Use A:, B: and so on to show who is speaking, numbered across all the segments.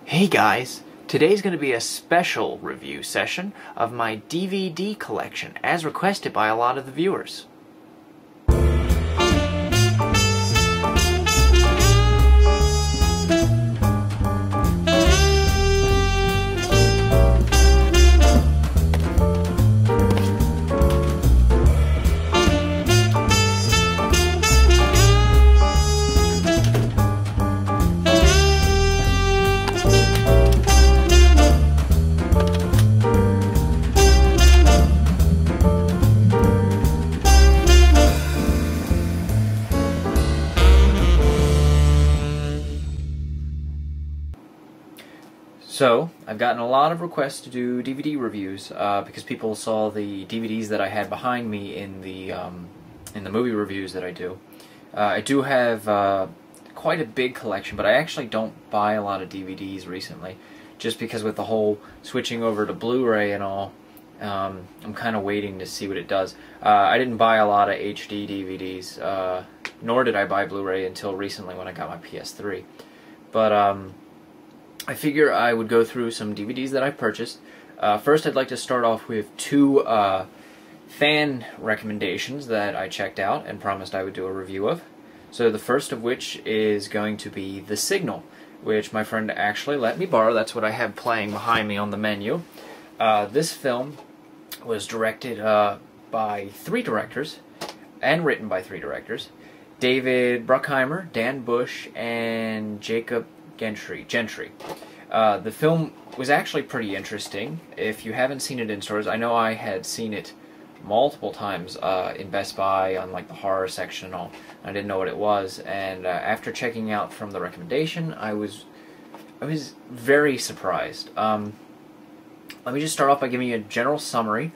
A: Hey guys, today's going to be a special review session of my DVD collection as requested by a lot of the viewers. So, I've gotten a lot of requests to do DVD reviews because people saw the DVDs that I had behind me in the movie reviews that I do. I do have quite a big collection, but I actually don't buy a lot of DVDs recently, just because with the whole switching over to Blu-ray and all, I'm kind of waiting to see what it does. I didn't buy a lot of HD DVDs, nor did I buy Blu-ray until recently when I got my PS3. But I figure I would go through some DVDs that I purchased. First, I'd like to start off with two fan recommendations that I checked out and promised I would do a review of. So the first of which is going to be The Signal, which my friend actually let me borrow. That's what I have playing behind me on the menu. This film was directed by three directors and written by three directors: David Bruckner, Dan Bush, and Jacob Gentry. The film was actually pretty interesting. If you haven't seen it in stores, I know I had seen it multiple times in Best Buy on like the horror section and all. I didn't know what it was, and after checking out from the recommendation, I was very surprised. Let me just start off by giving you a general summary.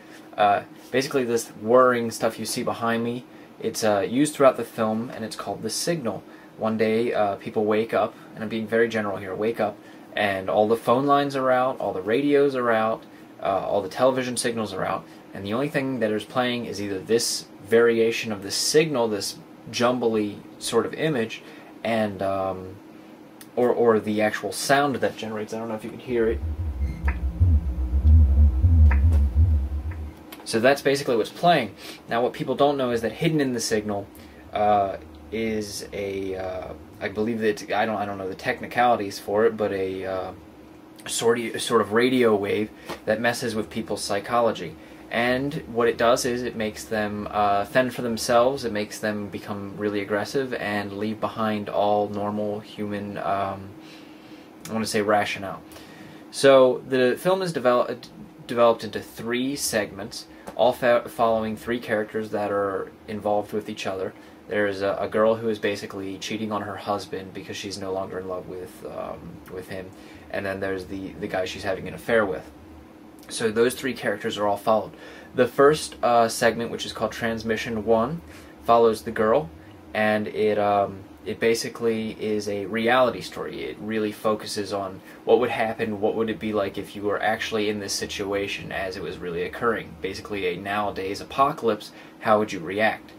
A: Basically, this whirring stuff you see behind me, it's used throughout the film, and it's called The Signal. One day, people wake up, and I'm being very general here, wake up, and all the phone lines are out, all the radios are out, all the television signals are out, and the only thing that is playing is either this variation of the signal, this jumbly sort of image, and or the actual sound that generates. I don't know if you can hear it. So that's basically what's playing. Now, what people don't know is that hidden in the signal is a, I believe that I don't know the technicalities for it, but a sort of radio wave that messes with people's psychology. And what it does is it makes them fend for themselves. It makes them become really aggressive and leave behind all normal human, I want to say, rationale. So the film is developed into three segments, all following three characters that are involved with each other. There's a girl who is basically cheating on her husband because she's no longer in love with him, and then there's the guy she's having an affair with. So those three characters are all followed. The first segment, which is called Transmission 1, follows the girl, and it basically is a reality story. It really focuses on what would happen, what would it be like if you were actually in this situation as it was really occurring. Basically a nowadays apocalypse, how would you react?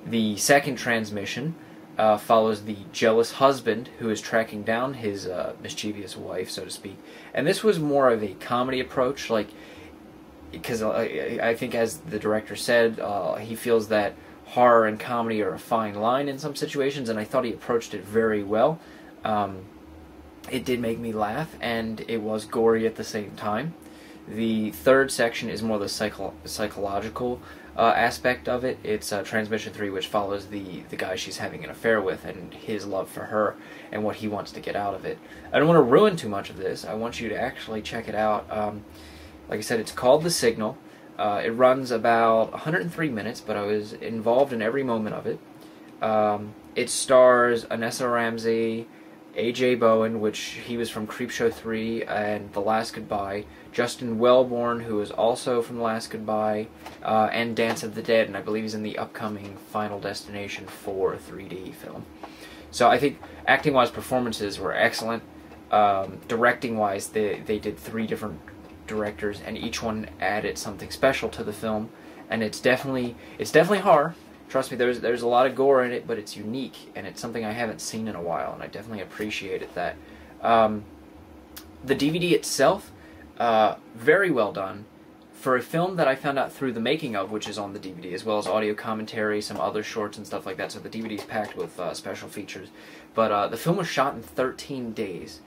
A: The second transmission follows the jealous husband who is tracking down his mischievous wife, so to speak. And this was more of a comedy approach, like, because I think, as the director said, he feels that horror and comedy are a fine line in some situations, and I thought he approached it very well. It did make me laugh, and it was gory at the same time. The third section is more the psychological aspect of it. It's Transmission 3, which follows the guy she's having an affair with and his love for her and what he wants to get out of it. I don't want to ruin too much of this. I want you to actually check it out. Like I said, it's called The Signal. It runs about 103 minutes, but I was involved in every moment of it. It stars Anessa Ramsey, A.J. Bowen, which he was from Creepshow 3 and The Last Goodbye, Justin Wellborn, who is also from The Last Goodbye, and Dance of the Dead, and I believe he's in the upcoming Final Destination 4 3D film. So I think acting-wise, performances were excellent. Directing-wise, they did three different directors, and each one added something special to the film, and it's definitely horror. Trust me, there's a lot of gore in it, but it's unique, and it's something I haven't seen in a while, and I definitely appreciated that. The DVD itself, very well done. For a film that I found out through the making of, which is on the DVD, as well as audio commentary, some other shorts and stuff like that, so the DVD is packed with special features. But the film was shot in 13 days.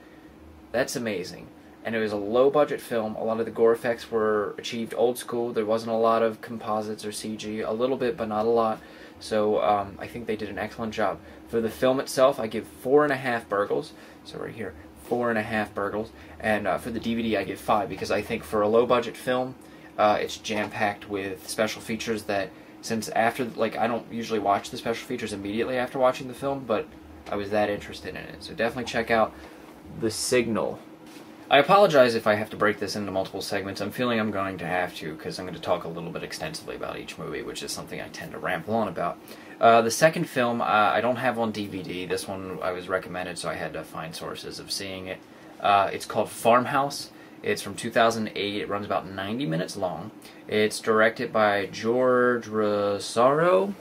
A: That's amazing. And it was a low-budget film. A lot of the gore effects were achieved old school. There wasn't a lot of composites or CG. A little bit, but not a lot. So I think they did an excellent job. For the film itself, I give 4.5 burgles. So right here, 4.5 burgles. And for the DVD, I give 5, because I think for a low-budget film, it's jam-packed with special features that, since after, like, I don't usually watch the special features immediately after watching the film, but I was that interested in it. So definitely check out The Signal. I apologize if I have to break this into multiple segments. I'm feeling I'm going to have to, because I'm going to talk a little bit extensively about each movie, which is something I tend to ramble on about. The second film I don't have on DVD. This one I was recommended, so I had to find sources of seeing it. It's called Farmhouse. It's from 2008. It runs about 90 minutes long. It's directed by George Besudo.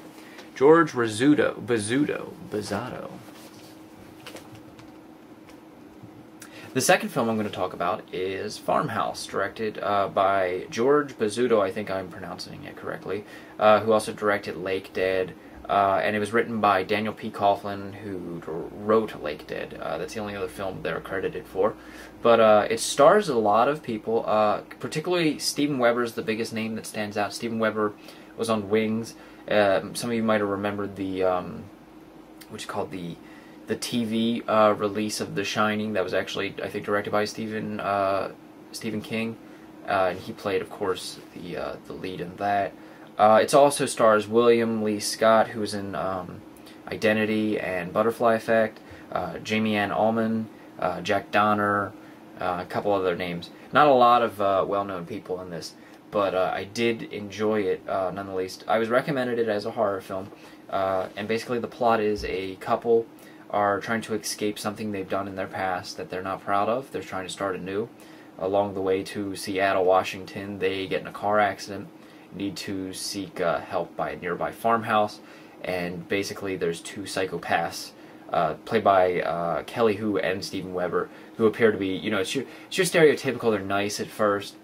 A: The second film I'm going to talk about is Farmhouse, directed by George Besudo, I think I'm pronouncing it correctly, who also directed Lake Dead, and it was written by Daniel P. Coughlin, who wrote Lake Dead. That's the only other film they're credited for. But it stars a lot of people, particularly Steven Weber's the biggest name that stands out. Steven Weber was on Wings. Some of you might have remembered the, what's called the TV release of The Shining. That was actually, I think, directed by Stephen King, and he played, of course, the lead in that. It also stars William Lee Scott, who was in Identity and Butterfly Effect, Jamie Ann Ullman, Jack Donner, a couple other names. Not a lot of well-known people in this, but I did enjoy it nonetheless. I was recommended it as a horror film, and basically the plot is a couple are trying to escape something they've done in their past that they're not proud of. They're trying to start anew. Along the way to Seattle, Washington, they get in a car accident, need to seek help by a nearby farmhouse, and basically there's two psychopaths, played by Kelly Hu and Steven Weber, who appear to be, you know, it's your stereotypical, they're nice at first,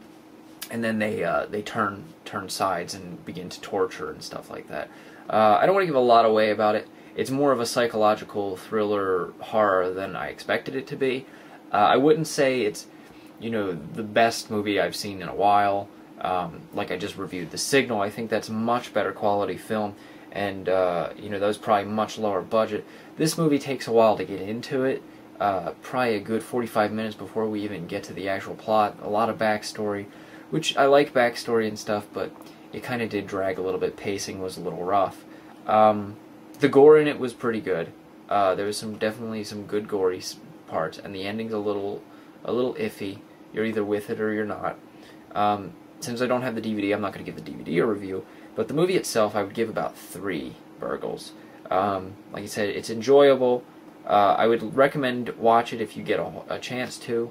A: and then they turn sides and begin to torture and stuff like that. I don't want to give a lot away about it. It's more of a psychological thriller horror than I expected it to be. I wouldn't say it's, you know, the best movie I've seen in a while. Like I just reviewed The Signal. I think that's a much better quality film, and you know, that was probably much lower budget. This movie takes a while to get into it, probably a good 45 minutes before we even get to the actual plot. A lot of backstory, which I like backstory and stuff, but it kind of did drag a little bit. Pacing was a little rough. The gore in it was pretty good. There was definitely some good gory parts, and the ending's a little iffy. You're either with it or you're not. Since I don't have the DVD, I'm not going to give the DVD a review, but the movie itself I would give about 3 burgles. Like I said, it's enjoyable. I would recommend watch it if you get a chance to.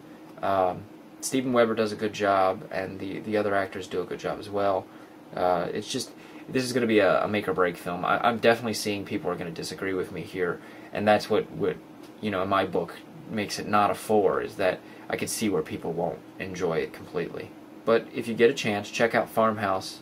A: Steven Weber does a good job, and the other actors do a good job as well. It's just, this is going to be a make-or-break film. I'm definitely seeing people are going to disagree with me here, and that's what you know, in my book, makes it not a 4, is that I could see where people won't enjoy it completely. But if you get a chance, check out Farmhouse.